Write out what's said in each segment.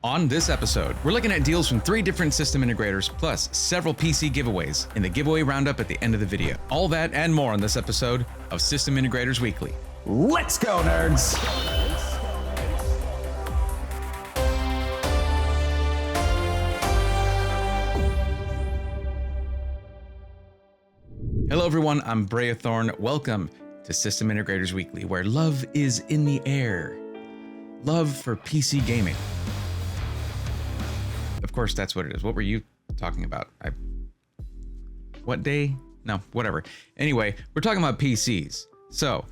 On this episode, we're looking at deals from 3 different system integrators, plus several PC giveaways in the giveaway roundup at the end of the video. All that and more on this episode of System Integrators Weekly. Let's go, nerds! Hello everyone, I'm Thorn. Welcome to System Integrators Weekly, where love is in the air. Love for PC gaming. Of course, that's what it is. What were you talking about? What day? No, whatever. Anyway, we're talking about PCs. So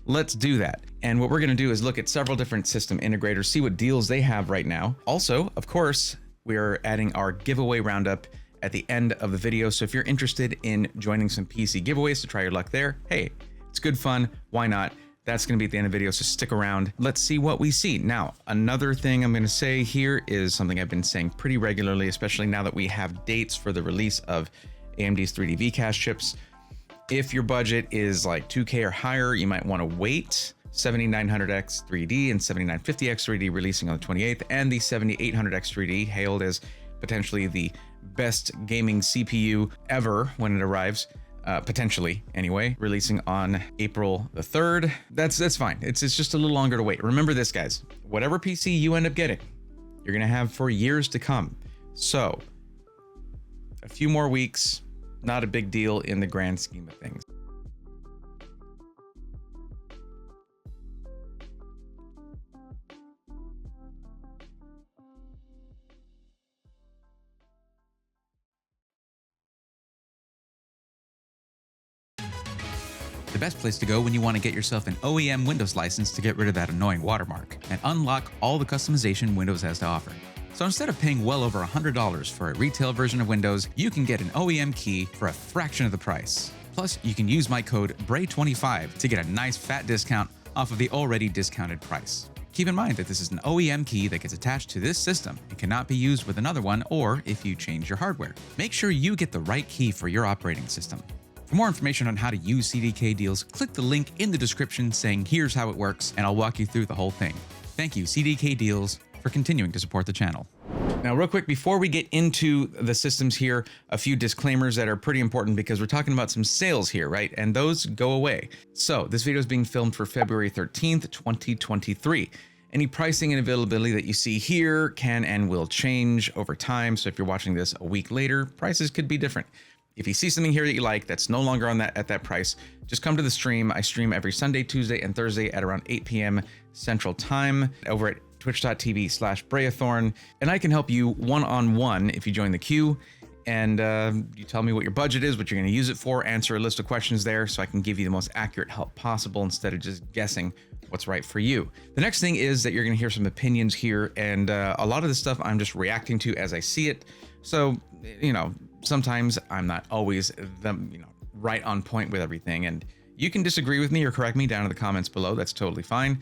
let's do that. And what we're going to do is look at several different system integrators, see what deals they have right now. Also, of course, we're adding our giveaway roundup at the end of the video. So if you're interested in joining some PC giveaways to try your luck there, hey, it's good fun. Why not? That's going to be at the end of the video, so stick around. Let's see what we see. Now, another thing I'm going to say here is something I've been saying pretty regularly, especially now that we have dates for the release of AMD's 3D V-Cache chips. If your budget is like 2K or higher, you might want to wait. 7900X 3D and 7950X 3D releasing on the 28th, and the 7800X 3D, hailed as potentially the best gaming CPU ever when it arrives. Potentially anyway, releasing on April the 3rd. That's fine. It's just a little longer to wait. Remember this, guys, whatever PC you end up getting, you're gonna have for years to come. So a few more weeks, not a big deal in the grand scheme of things. The best place to go when you want to get yourself an OEM Windows license to get rid of that annoying watermark and unlock all the customization Windows has to offer. So instead of paying well over $100 for a retail version of Windows, you can get an OEM key for a fraction of the price. Plus, you can use my code BRAY25 to get a nice fat discount off of the already discounted price. Keep in mind that this is an OEM key that gets attached to this system and cannot be used with another one or if you change your hardware. Make sure you get the right key for your operating system. For more information on how to use CDK deals, click the link in the description saying here's how it works, and I'll walk you through the whole thing. Thank you, CDK Deals, for continuing to support the channel. Now, real quick, before we get into the systems here, a few disclaimers that are pretty important because we're talking about some sales here, right? And those go away. So this video is being filmed for February 13th, 2023. Any pricing and availability that you see here can and will change over time. So if you're watching this a week later, prices could be different. If you see something here that you like that's no longer on at that price, just come to the stream. I stream every Sunday, Tuesday, and Thursday at around 8 p.m. Central Time over at twitch.tv/Brayathorn. And I can help you one-on-one if you join the queue and you tell me what your budget is, what you're going to use it for, answer a list of questions there so I can give you the most accurate help possible instead of just guessing what's right for you. The next thing is that you're going to hear some opinions here, and a lot of this stuff I'm just reacting to as I see it. So, you know, sometimes I'm not always right on point with everything, and you can disagree with me or correct me down in the comments below. That's totally fine.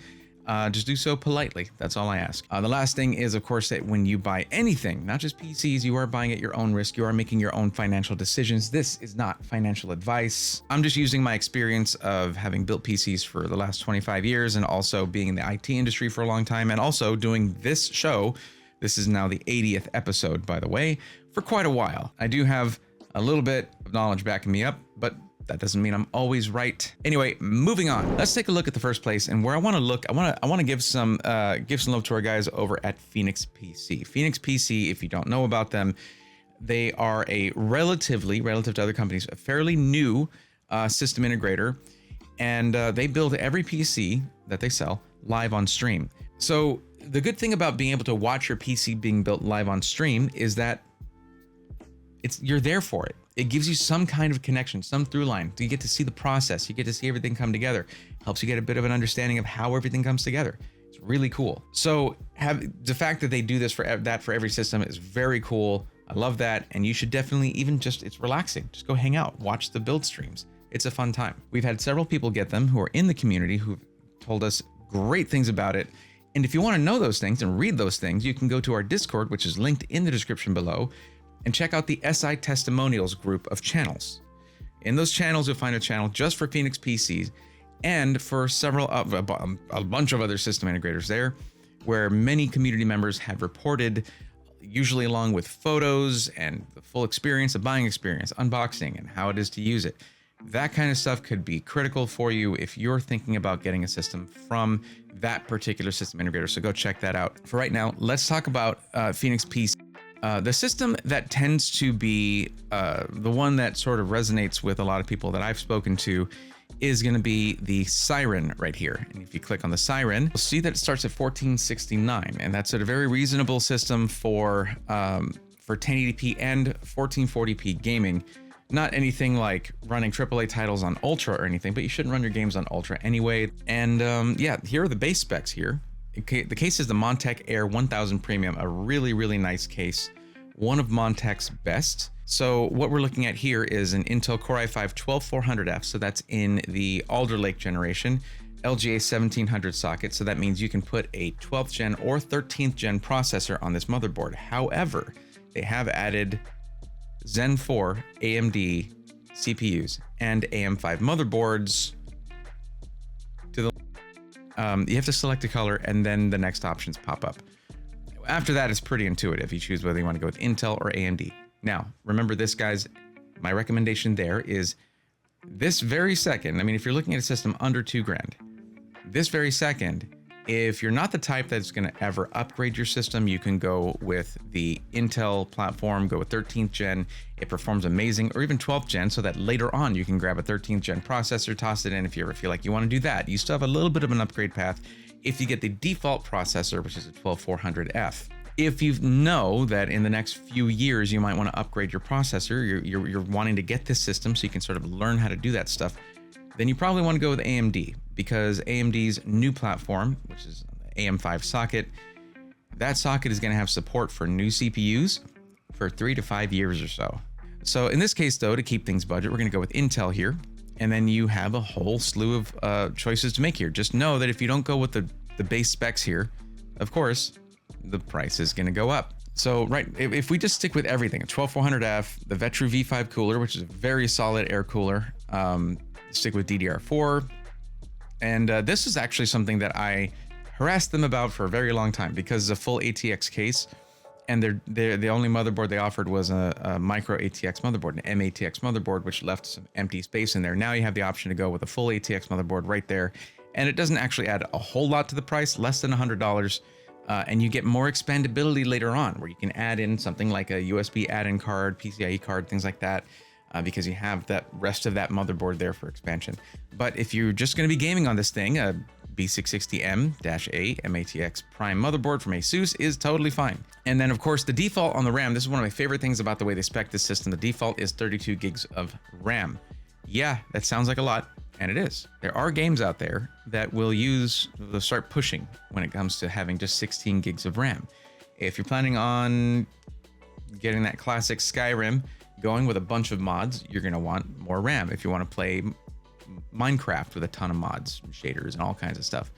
Just do so politely. That's all I ask. The last thing is, of course, that when you buy anything, not just PCs, you are buying at your own risk. You are making your own financial decisions. This is not financial advice. I'm just using my experience of having built PCs for the last 25 years and also being in the IT industry for a long time and also doing this show. This is now the 80th episode, by the way, for quite a while. I do have a little bit of knowledge backing me up, but that doesn't mean I'm always right. Anyway, moving on. Let's take a look at the first place, and where I want to look, I want to give some love to our guys over at Phynix PC. Phynix PC, if you don't know about them, they are a relative to other companies, a fairly new system integrator, and they build every PC that they sell live on stream. So the good thing about being able to watch your PC being built live on stream is that you're there for it. It gives you some kind of connection, some through line. You get to see the process. You get to see everything come together. Helps you get a bit of an understanding of how everything comes together. It's really cool. So the fact that they do this for every system is very cool. I love that. And you should definitely it's relaxing. Just go hang out, watch the build streams. It's a fun time. We've had several people get them who are in the community who've told us great things about it. And if you want to know those things and read those things, you can go to our Discord, which is linked in the description below, and check out the SI Testimonials group of channels. In those channels, you'll find a channel just for Phynix PCs and for a bunch of other system integrators there. where many community members have reported, usually along with photos and the full experience, the buying experience, unboxing, and how it is to use it. That kind of stuff could be critical for you if you're thinking about getting a system from that particular system integrator. So go check that out. For right now, let's talk about Phynix PC. The system that tends to be the one that sort of resonates with a lot of people that I've spoken to is going to be the Siren right here. And if you click on the Siren, you'll see that it starts at $1469, and that's at a very reasonable system for 1080p and 1440p gaming. Not anything like running AAA titles on Ultra or anything, but you shouldn't run your games on Ultra anyway. And yeah, here are the base specs here. The case is the Montech Air 1000 Premium, a really, really nice case. One of Montech's best. So what we're looking at here is an Intel Core i5-12400F. So that's in the Alder Lake generation, LGA 1700 socket. So that means you can put a 12th gen or 13th gen processor on this motherboard. However, they have added Zen 4 AMD CPUs and AM5 motherboards to the you have to select a color and then the next options pop up. After that, it's pretty intuitive. You choose whether you want to go with Intel or AMD. Now, remember this, guys, my recommendation there is this very second. I mean, if you're looking at a system under $2,000, this very second, if you're not the type that's going to ever upgrade your system, you can go with the Intel platform, go with 13th gen. It performs amazing, or even 12th gen, so that later on you can grab a 13th gen processor, toss it in if you ever feel like you want to do that. You still have a little bit of an upgrade path if you get the default processor, which is a 12400F. If you know that in the next few years you might want to upgrade your processor, you're wanting to get this system so you can sort of learn how to do that stuff, then you probably want to go with AMD, because AMD's new platform, which is the AM5 socket, that socket is going to have support for new CPUs for 3 to 5 years or so. So in this case, though, to keep things budget, we're going to go with Intel here, and then you have a whole slew of choices to make here. Just know that if you don't go with the base specs here, of course, the price is going to go up. So right, if we just stick with everything, a 12400F, the Vetru V5 cooler, which is a very solid air cooler, stick with DDR4. And this is actually something that I harassed them about for a very long time, because it's a full ATX case, and the only motherboard they offered was a micro ATX motherboard, an MATX motherboard, which left some empty space in there. Now you have the option to go with a full ATX motherboard right there, and it doesn't actually add a whole lot to the price, less than $100, and you get more expandability later on, where you can add in something like a USB add-in card, PCIe card, things like that. Because you have that rest of that motherboard there for expansion. But if you're just going to be gaming on this thing, a B660M-A MATX Prime motherboard from ASUS is totally fine. And then, of course, the default on the RAM, this is one of my favorite things about the way they spec this system. The default is 32 gigs of RAM. Yeah, that sounds like a lot, and it is. There are games out there that will start pushing when it comes to having just 16 gigs of RAM. If you're planning on getting that classic Skyrim going with a bunch of mods, you're going to want more RAM. If you want to play Minecraft with a ton of mods, shaders, and all kinds of stuff,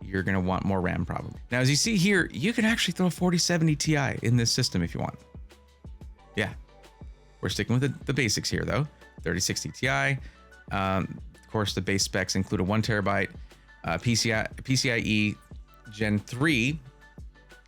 you're going to want more RAM probably. Now, as you see here, you can actually throw a 4070 Ti in this system if you want. Yeah, we're sticking with the basics here though. 3060 Ti. Of course, the base specs include a 1 terabyte PCIe Gen 3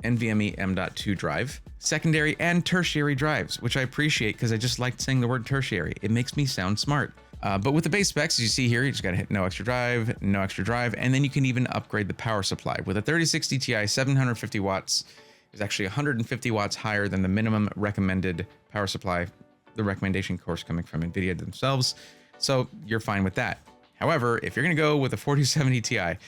NVMe M.2 drive, secondary and tertiary drives, which I appreciate because I just liked saying the word tertiary. It makes me sound smart. But with the base specs, as you see here, you just got to hit no extra drive, and then you can even upgrade the power supply. With a 3060 Ti, 750 watts is actually 150 watts higher than the minimum recommended power supply, the recommendation course coming from NVIDIA themselves. So you're fine with that. However, if you're going to go with a 4070 Ti,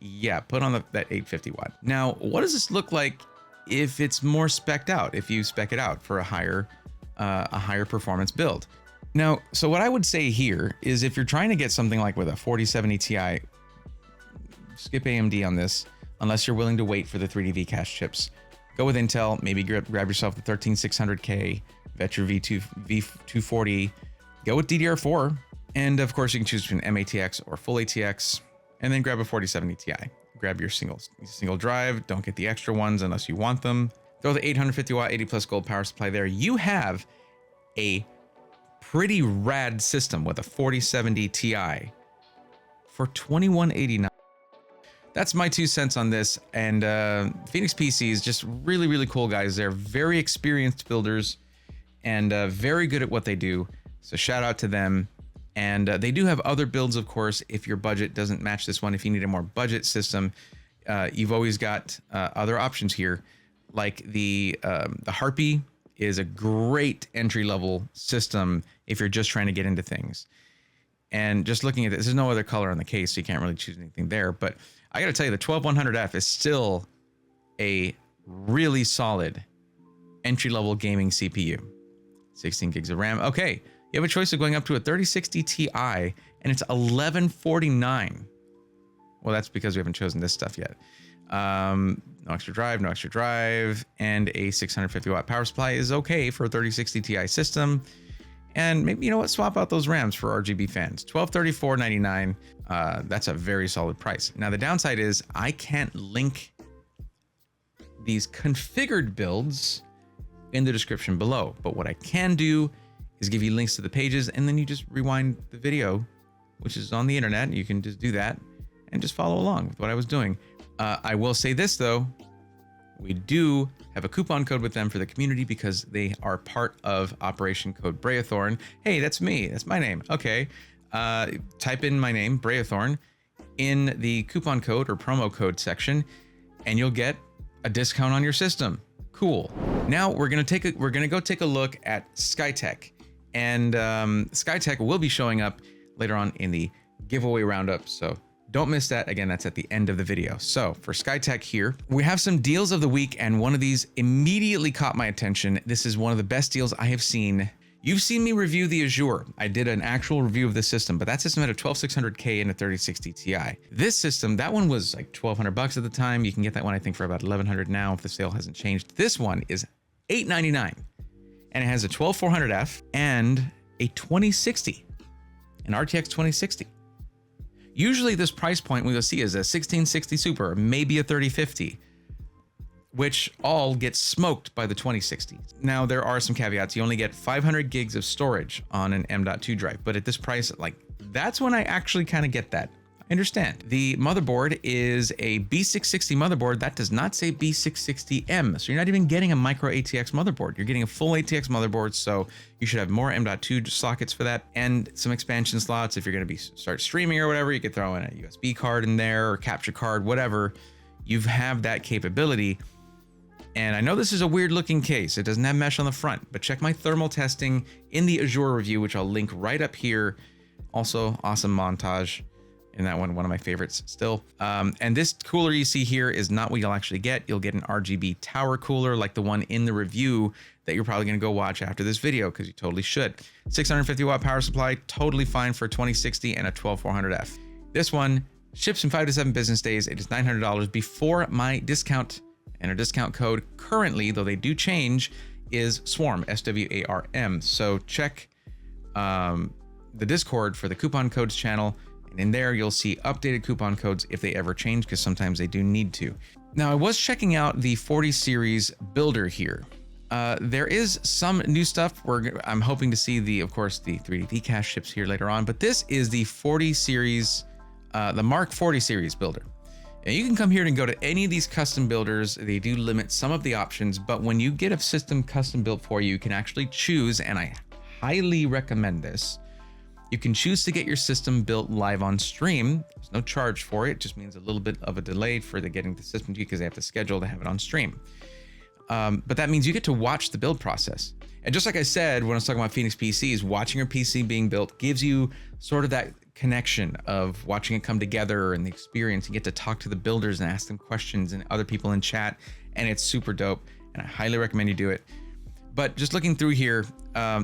yeah, put on that 850 watt. Now, what does this look like if it's more spec'd out, if you spec it out for a higher performance build? Now, so what I would say here is if you're trying to get something like with a 4070 Ti, skip AMD on this, unless you're willing to wait for the 3D V-Cache chips. Go with Intel, maybe grab yourself the 13600K, Vetru V240, go with DDR4, and of course you can choose between MATX or full ATX, and then grab a 4070 Ti. Grab your single drive, don't get the extra ones unless you want them. Throw the 850 watt 80 plus gold power supply there. You have a pretty rad system with a 4070 Ti for $2189. that's my 2 cents on this. And Phynix PC is just really, really cool guys. They're very experienced builders and very good at what they do. So shout out to them. And they do have other builds, of course, if your budget doesn't match this one. If you need a more budget system, you've always got other options here. Like the Harpy is a great entry-level system if you're just trying to get into things. And just looking at this, there's no other color on the case, so you can't really choose anything there. But I got to tell you, the 12100F is still a really solid entry-level gaming CPU. 16 gigs of RAM. Okay, you have a choice of going up to a 3060 Ti, and it's $1149. Well, that's because we haven't chosen this stuff yet. No extra drive, and a 650 watt power supply is okay for a 3060 Ti system. And maybe, you know what, swap out those RAMs for RGB fans. $1234.99. That's a very solid price. Now, the downside is I can't link these configured builds in the description below. But what I can do is give you links to the pages, and then you just rewind the video, which is on the internet. You can just do that and just follow along with what I was doing. I will say this, though. We do have a coupon code with them for the community because they are part of Operation Code Breathorn. Hey, that's me. That's my name. Okay. Type in my name, Breathorn, in the coupon code or promo code section, and you'll get a discount on your system. Cool. Now we're gonna go take a look at Skytech, and Skytech will be showing up later on in the giveaway roundup. So don't miss that. Again, that's at the end of the video. So for Skytech here, we have some deals of the week, and one of these immediately caught my attention. This is one of the best deals I have seen. You've seen me review the Azure. I did an actual review of this system, but that system had a 12600K and a 3060 Ti. This system, that one was like $1,200 at the time. You can get that one, I think, for about $1,100 now if the sale hasn't changed. This one is $899, and it has a 12400F and a 2060, an RTX 2060. Usually this price point we will see is a 1660 Super, or maybe a 3050, which all get smoked by the 2060. Now there are some caveats. You only get 500 gigs of storage on an M.2 drive, but at this price, like, that's when I actually kind of get that. I understand. The motherboard is a B660 motherboard. That does not say B660M. So you're not even getting a micro ATX motherboard. You're getting a full ATX motherboard. So you should have more M.2 sockets for that, and some expansion slots. If you're going to start streaming or whatever, you could throw in a USB card in there, or capture card, whatever. You have that capability. And I know this is a weird looking case. It doesn't have mesh on the front, but check my thermal testing in the Azure review, which I'll link right up here. Also, awesome montage in that one of my favorites still. And this cooler you see here is not what you'll actually get. You'll get an RGB tower cooler like the one in the review that you're probably gonna go watch after this video, because you totally should. 650 watt power supply, totally fine for a 2060 and a 12400F. This one ships in 5 to 7 business days. It is $900 before my discount. And our discount code currently, though they do change, is SWARM, SWARM. So check the Discord for the coupon codes channel, and in there you'll see updated coupon codes if they ever change, because sometimes they do need to. Now, I was checking out the 40 series builder here. There is some new stuff. I'm hoping to see of course, the 3D VCache ships here later on, but this is the 40 series, the Mark 40 series builder. And you can come here and go to any of these custom builders. They do limit some of the options, but when you get a system custom built for you, you can actually choose, and I highly recommend this. You can choose to get your system built live on stream. There's no charge for it. It just means a little bit of a delay for getting the system to you, because they have to schedule to have it on stream. But that means you get to watch the build process. And just like I said, when I was talking about Phynix PCs, watching your PC being built gives you sort of that connection of watching it come together and the experience. You get to talk to the builders and ask them questions, and other people in chat, and it's super dope, and I highly recommend you do it. But just looking through here,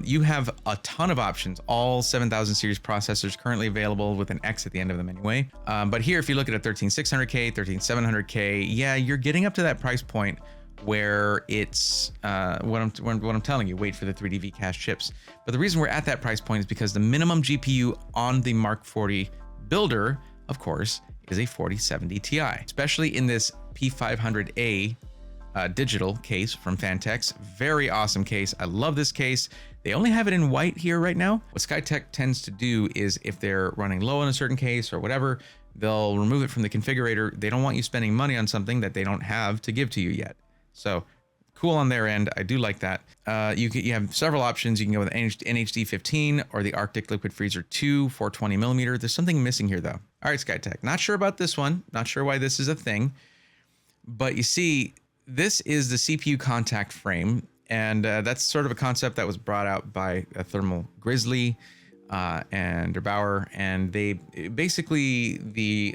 you have a ton of options. All 7000 series processors currently available, with an X at the end of them anyway. But here, if you look at a 13600K, 13700K, yeah, you're getting up to that price point where it's what I'm telling you, wait for the 3D VCache chips. But the reason we're at that price point is because the minimum GPU on the Mark 40 builder, of course, is a 4070 Ti, especially in this P500A digital case from Phanteks. Very awesome case. I love this case. They only have it in white here right now. What Skytech tends to do is, if they're running low on a certain case or whatever, they'll remove it from the configurator. They don't want you spending money on something that they don't have to give to you yet. So cool on their end. I do like that. You have several options. You can go with NHD 15 or the Arctic Liquid Freezer 2 420 millimeter. There's something missing here though. All right, Skytech. Not sure about this one. Not sure why this is a thing. But you see, this is the CPU contact frame. And that's sort of a concept that was brought out by Thermal Grizzly and iBUYPOWER. And they basically the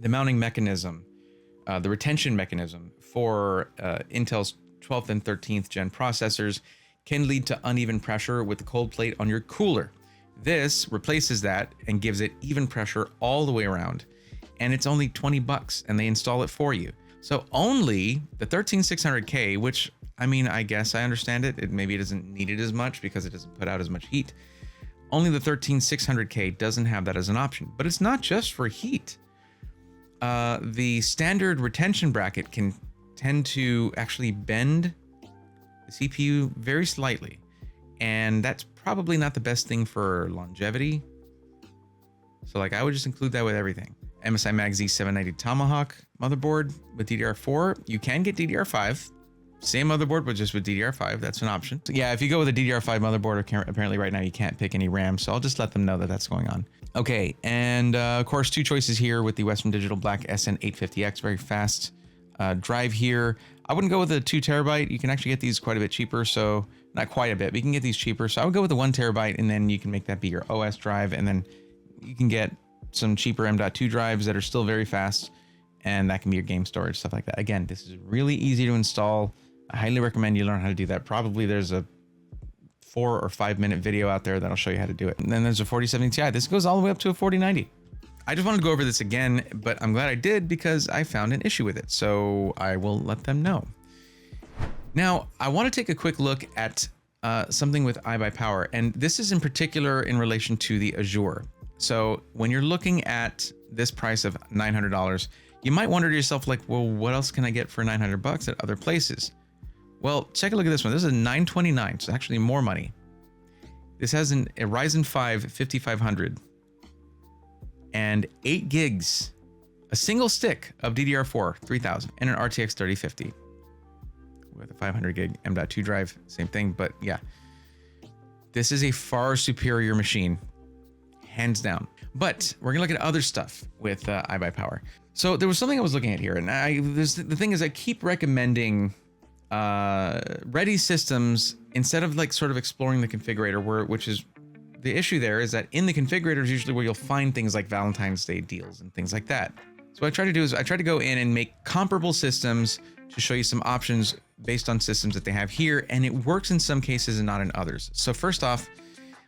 mounting mechanism, the retention mechanism for Intel's 12th and 13th gen processors can lead to uneven pressure with the cold plate on your cooler. This replaces that and gives it even pressure all the way around. And it's only 20 bucks and they install it for you. So only the 13600K, which I mean, I guess I understand it. Maybe it doesn't need it as much because it doesn't put out as much heat. Only the 13600K doesn't have that as an option, but it's not just for heat. The standard retention bracket can tend to actually bend the CPU very slightly. And that's probably not the best thing for longevity. So like I would just include that with everything. MSI Mag Z790 Tomahawk motherboard with DDR4. You can get DDR5. Same motherboard, but just with DDR5. That's an option. So yeah, if you go with a DDR5 motherboard, apparently right now you can't pick any RAM. So I'll just let them know that that's going on. Okay, and of course, two choices here with the Western Digital Black SN850X. Very fast drive here. I wouldn't go with a 2 terabyte. You can actually get these quite a bit cheaper. So not quite a bit, but you can get these cheaper. So I would go with the 1 terabyte, and then you can make that be your OS drive. And then you can get some cheaper M.2 drives that are still very fast. And that can be your game storage, stuff like that. Again, this is really easy to install. I highly recommend you learn how to do that. Probably there's a 4 or 5 minute video out there that'll show you how to do it. And then there's a 4070 Ti. This goes all the way up to a 4090. I just wanted to go over this again, but I'm glad I did because I found an issue with it. So I will let them know. Now, I want to take a quick look at something with iBUYPOWER. And this is in particular in relation to the Azure. So when you're looking at this price of $900, you might wonder to yourself like, well, what else can I get for 900 bucks at other places? Well, take a look at this one. This is a 929, so actually more money. This has a Ryzen 5 5500 and 8 gigs, a single stick of DDR4 3000 and an RTX 3050 with a 500 gig M.2 drive. Same thing, but yeah, this is a far superior machine, hands down. But we're gonna look at other stuff with iBUYPOWER. So there was something I was looking at here, and the thing is, I keep recommending ready systems instead of like sort of exploring the configurator, which is the issue there is that in the configurator is usually where you'll find things like Valentine's Day deals and things like that. So what I try to do is I try to go in and make comparable systems to show you some options based on systems that they have here, and it works in some cases and not in others. So first off,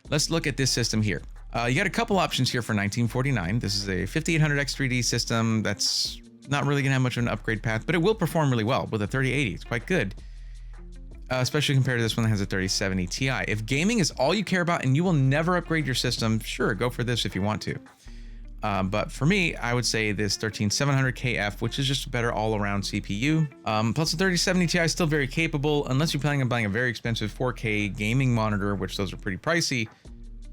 let's look at this system here. You got a couple options here for 1949. This is a 5800X3D system that's not really gonna have much of an upgrade path, but it will perform really well with a 3080. It's quite good, especially compared to this one that has a 3070 Ti. If gaming is all you care about and you will never upgrade your system, sure, go for this if you want to. But for me, I would say this 13700KF, which is just a better all-around CPU. Plus the 3070 Ti is still very capable, unless you're planning on buying a very expensive 4K gaming monitor, which those are pretty pricey.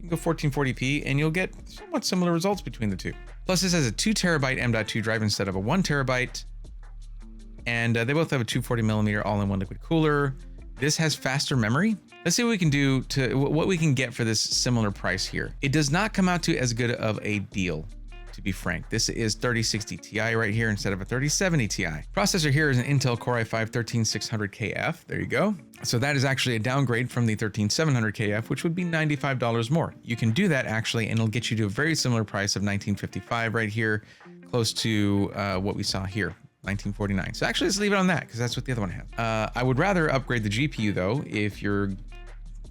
You can go 1440p and you'll get somewhat similar results between the two. Plus this has a 2 terabyte M.2 drive instead of a 1 terabyte. And they both have a 240mm all-in-one liquid cooler. This has faster memory. Let's see what we can do what we can get for this similar price here. It does not come out to as good of a deal, to be frank. This is 3060 Ti right here instead of a 3070 Ti. Processor here is an Intel Core i5 13600KF. There you go. So that is actually a downgrade from the 13700KF, which would be $95 more. You can do that actually, and it'll get you to a very similar price of $1955 right here, close to what we saw here. 1949. So actually, let's leave it on that because that's what the other one has. I would rather upgrade the GPU though, if your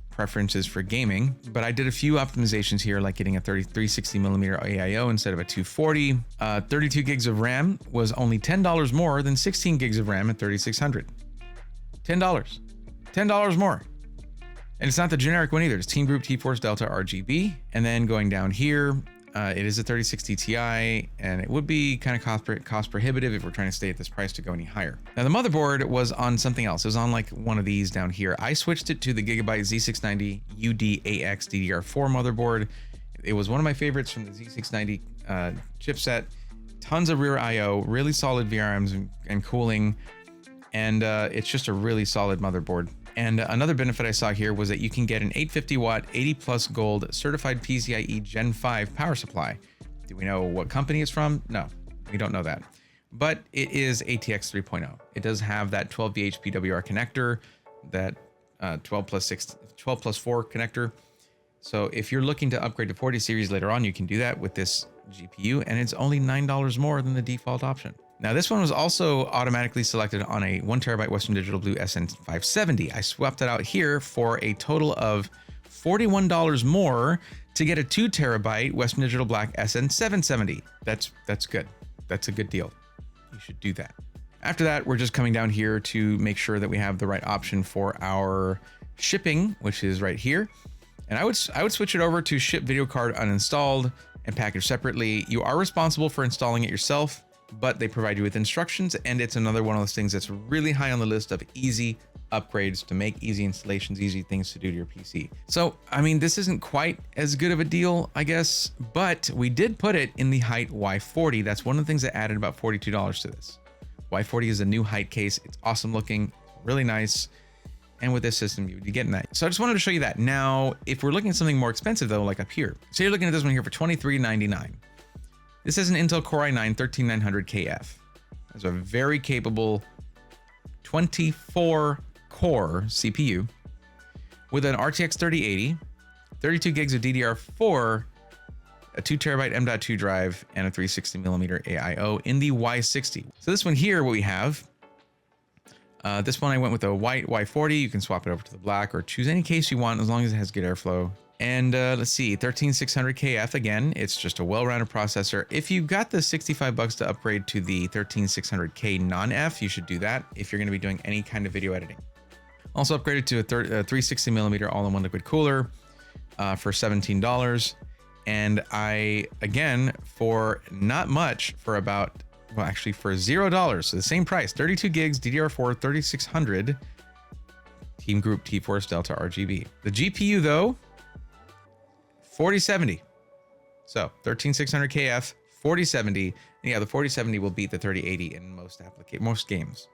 preference is for gaming, but I did a few optimizations here, like getting a 360mm AIO instead of a 240. 32 gigs of RAM was only $10 more than 16 gigs of RAM at 3600. $10 more. And it's not the generic one either. It's Team Group T-Force Delta RGB. And then going down here, it is a 3060 Ti, and it would be kind of cost prohibitive if we're trying to stay at this price to go any higher. Now the motherboard was on something else. It was on like one of these down here. I switched it to the Gigabyte Z690 UDAX DDR4 motherboard. It was one of my favorites from the Z690 chipset, tons of rear I/O, really solid VRMs and cooling, and it's just a really solid motherboard. And another benefit I saw here was that you can get an 850 watt, 80 plus gold certified PCIe Gen 5 power supply. Do we know what company it's from? No, we don't know that. But it is ATX 3.0. It does have that 12V PWR connector, that 12 plus 4 connector. So if you're looking to upgrade to 40 series later on, you can do that with this GPU, and it's only $9 more than the default option. Now, this one was also automatically selected on a 1TB Western Digital Blue SN570. I swapped it out here for a total of $41 more to get a 2TB Western Digital Black SN770. That's good. That's a good deal. You should do that. After that, we're just coming down here to make sure that we have the right option for our shipping, which is right here. And I would switch it over to ship video card uninstalled and packaged separately. You are responsible for installing it yourself, but they provide you with instructions, and it's another one of those things that's really high on the list of easy upgrades to make, easy installations, easy things to do to your PC. So, I mean, this isn't quite as good of a deal, I guess, but we did put it in the Height Y40. That's one of the things that added about $42 to this. Y40 is a new Height case. It's awesome looking, really nice. And with this system, you'd be getting that. So I just wanted to show you that. Now, if we're looking at something more expensive though, like up here. So you're looking at this one here for $23.99. This is an Intel Core i9 13900KF. It's a very capable 24 core CPU with an RTX 3080, 32 gigs of DDR4, a 2TB M.2 drive, and a 360mm AIO in the Y60. So this one here, what we have, this one I went with a white Y40. You can swap it over to the black or choose any case you want as long as it has good airflow. And let's see, 13600KF again. It's just a well-rounded processor. If you've got the $65 to upgrade to the 13600K non-F, you should do that if you're going to be doing any kind of video editing. Also upgraded to a 360mm all-in-one liquid cooler for $17. And I, again, for not much, for about, well, actually for $0, so the same price, 32 gigs, DDR4, 3600, Team Group T-Force Delta RGB. The GPU though, 4070. So 13600KF, 4070. And yeah, the 4070 will beat the 3080 in most games.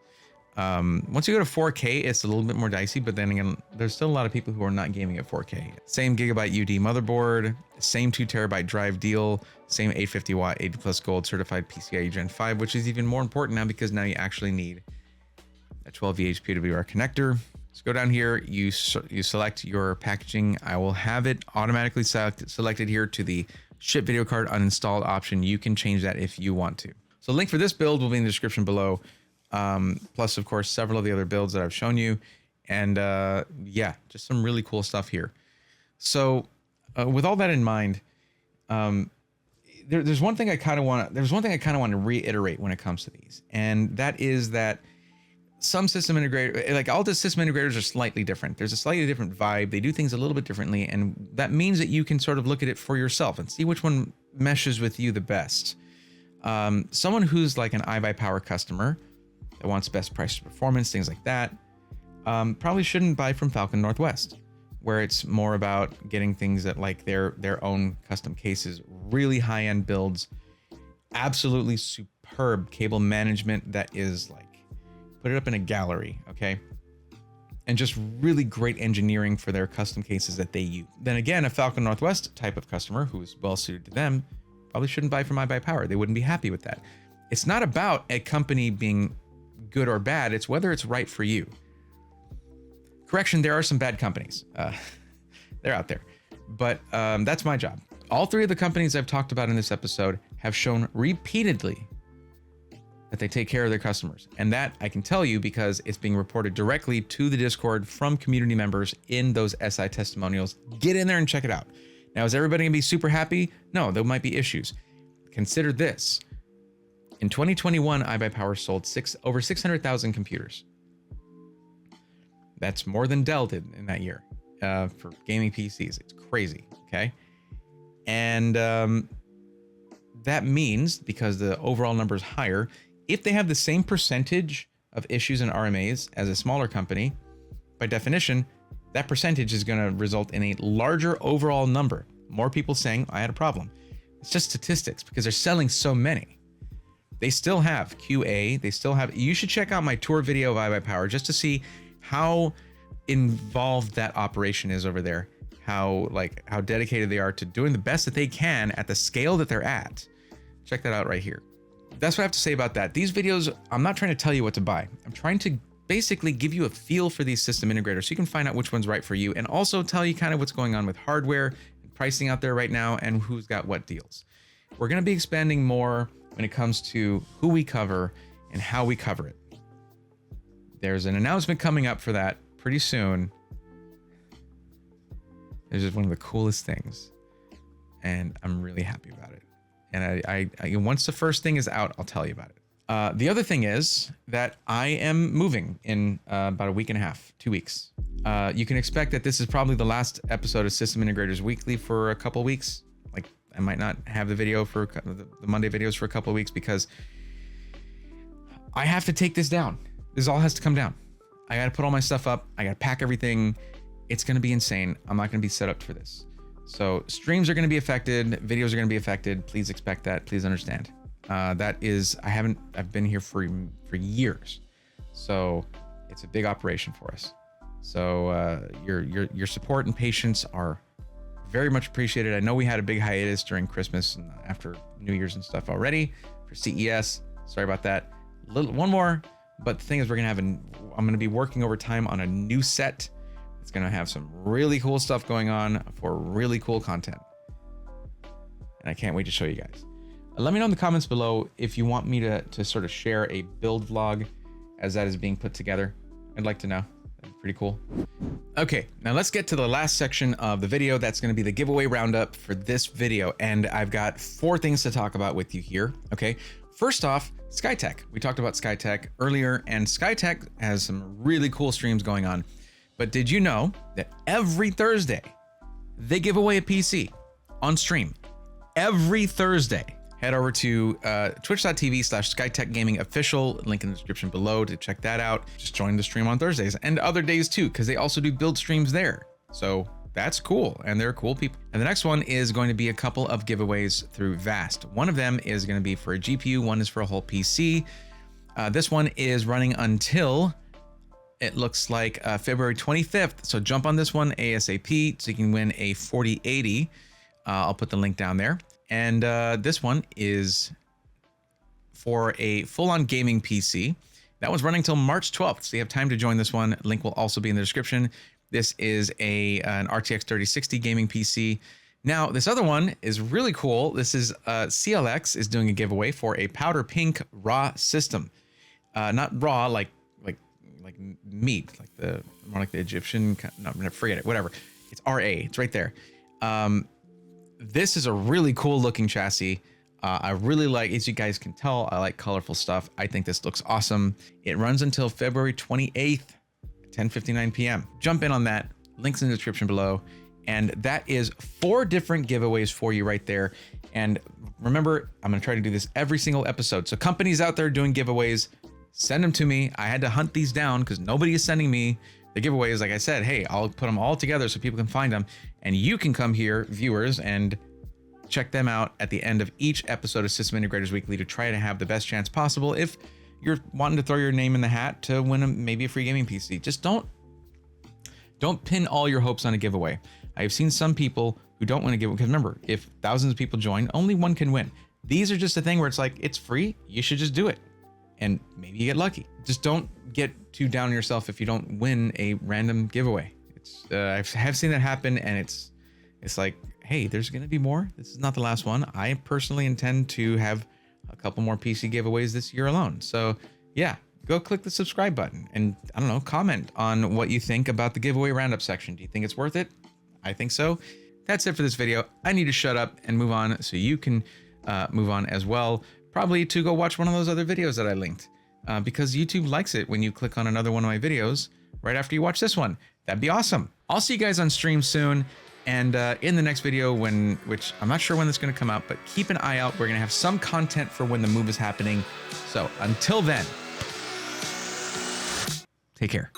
Once you go to 4K, it's a little bit more dicey, but then again, there's still a lot of people who are not gaming at 4K. Same Gigabyte UD motherboard, same 2TB drive deal, same 850 watt, 80 plus gold certified PCIe Gen 5, which is even more important now because now you actually need a 12V PWR connector. So go down here, you select your packaging. I will have it automatically selected here to the ship video card uninstalled option. You can change that if you want to. So link for this build will be in the description below. Plus, of course, several of the other builds that I've shown you. And yeah, just some really cool stuff here. So with all that in mind, there's one thing I kind of want to reiterate when it comes to these. And that is that some system integrators, like all the system integrators, are slightly different. There's a slightly different vibe. They do things a little bit differently. And that means that you can sort of look at it for yourself and see which one meshes with you the best. Someone who's like an iBUYPOWER customer that wants best price to performance, things like that, probably shouldn't buy from Falcon Northwest, where it's more about getting things that like their own custom cases, really high-end builds, absolutely superb cable management that is like, put it up in a gallery, okay? And just really great engineering for their custom cases that they use. Then again, a Falcon Northwest type of customer who's well suited to them probably shouldn't buy from iBUYPOWER. They wouldn't be happy with that. It's not about a company being good or bad, it's whether it's right for you. Correction, there are some bad companies. They're out there. But that's my job. All three of the companies I've talked about in this episode have shown repeatedly that they take care of their customers. And that I can tell you because it's being reported directly to the Discord from community members in those SI testimonials. Get in there and check it out. Now, is everybody gonna be super happy? No, there might be issues. Consider this. In 2021, iBUYPOWER sold over 600,000 computers. That's more than Dell did in that year for gaming PCs. It's crazy, okay? And that means, because the overall number is higher, if they have the same percentage of issues and RMAs as a smaller company, by definition, that percentage is going to result in a larger overall number. More people saying, I had a problem. It's just statistics because they're selling so many. They still have QA. They still have, you should check out my tour video of iBUYPOWER just to see how involved that operation is over there. How dedicated they are to doing the best that they can at the scale that they're at. Check that out right here. That's what I have to say about that. These videos, I'm not trying to tell you what to buy. I'm trying to basically give you a feel for these system integrators so you can find out which one's right for you, and also tell you kind of what's going on with hardware and pricing out there right now and who's got what deals. We're going to be expanding more when it comes to who we cover and how we cover it. There's an announcement coming up for that pretty soon. It's just one of the coolest things, and I'm really happy about it. And I once the first thing is out, I'll tell you about it. The other thing is that I am moving in about a week and a half, 2 weeks. You can expect that this is probably the last episode of System Integrators Weekly for a couple weeks. Like, I might not have the video for the Monday videos for a couple of weeks because I have to take this down. This all has to come down. I got to put all my stuff up. I got to pack everything. It's going to be insane. I'm not going to be set up for this. So streams are going to be affected. Videos are going to be affected. Please expect that. Please understand. That is, I've been here for years. So it's a big operation for us. So your support and patience are very much appreciated. I know we had a big hiatus during Christmas and after New Year's and stuff already for CES. Sorry about that. One more, but the thing is I'm going to be working overtime on a new set. It's going to have some really cool stuff going on for really cool content. And I can't wait to show you guys. Let me know in the comments below if you want me to sort of share a build vlog as that is being put together. I'd like to know. That'd be pretty cool. Okay, now let's get to the last section of the video. That's going to be the giveaway roundup for this video. And I've got 4 things to talk about with you here. Okay, first off, Skytech. We talked about Skytech earlier, and Skytech has some really cool streams going on. But did you know that every Thursday they give away a PC on stream? Every Thursday. Head over to twitch.tv/Skytech Gaming official, link in the description below to check that out. Just join the stream on Thursdays and other days too, because they also do build streams there. So that's cool, and they're cool people. And the next one is going to be a couple of giveaways through Vast. One of them is going to be for a GPU, one is for a whole PC. This one is running until, it looks like February 25th. So jump on this one ASAP so you can win a 4080. I'll put the link down there. And this one is for a full-on gaming PC. That one's running till March 12th, so you have time to join this one. Link will also be in the description. This is an RTX 3060 gaming PC. Now, this other one is really cool. This is CLX is doing a giveaway for a powder pink raw system. Not raw like meat, more like the Egyptian. No, forget it. Whatever. It's RA. It's right there. This is a really cool looking chassis. I really like, as you guys can tell, I like colorful stuff. I think this looks awesome. It runs until February 28th, 10:59 p.m. Jump in on that. Links in the description below. And that is 4 different giveaways for you right there. And remember, I'm going to try to do this every single episode. So companies out there doing giveaways, send them to me. I had to hunt these down because nobody is sending me the giveaways. Like I said, hey, I'll put them all together so people can find them. And you can come here, viewers, and check them out at the end of each episode of System Integrators Weekly to try to have the best chance possible if you're wanting to throw your name in the hat to win maybe a free gaming PC. Just don't pin all your hopes on a giveaway. I've seen some people who don't want to give, because remember, if thousands of people join, only one can win. These are just a thing where it's like, it's free, you should just do it. And maybe you get lucky. Just don't get too down on yourself if you don't win a random giveaway. I have seen that happen, and it's like, hey, there's going to be more. This is not the last one. I personally intend to have a couple more PC giveaways this year alone. So yeah, go click the subscribe button and, I don't know, comment on what you think about the giveaway roundup section. Do you think it's worth it? I think so. That's it for this video. I need to shut up and move on so you can move on as well. Probably to go watch one of those other videos that I linked because YouTube likes it when you click on another one of my videos right after you watch this one. That'd be awesome. I'll see you guys on stream soon. And in the next video, which I'm not sure when it's going to come out, but keep an eye out. We're going to have some content for when the move is happening. So until then, take care.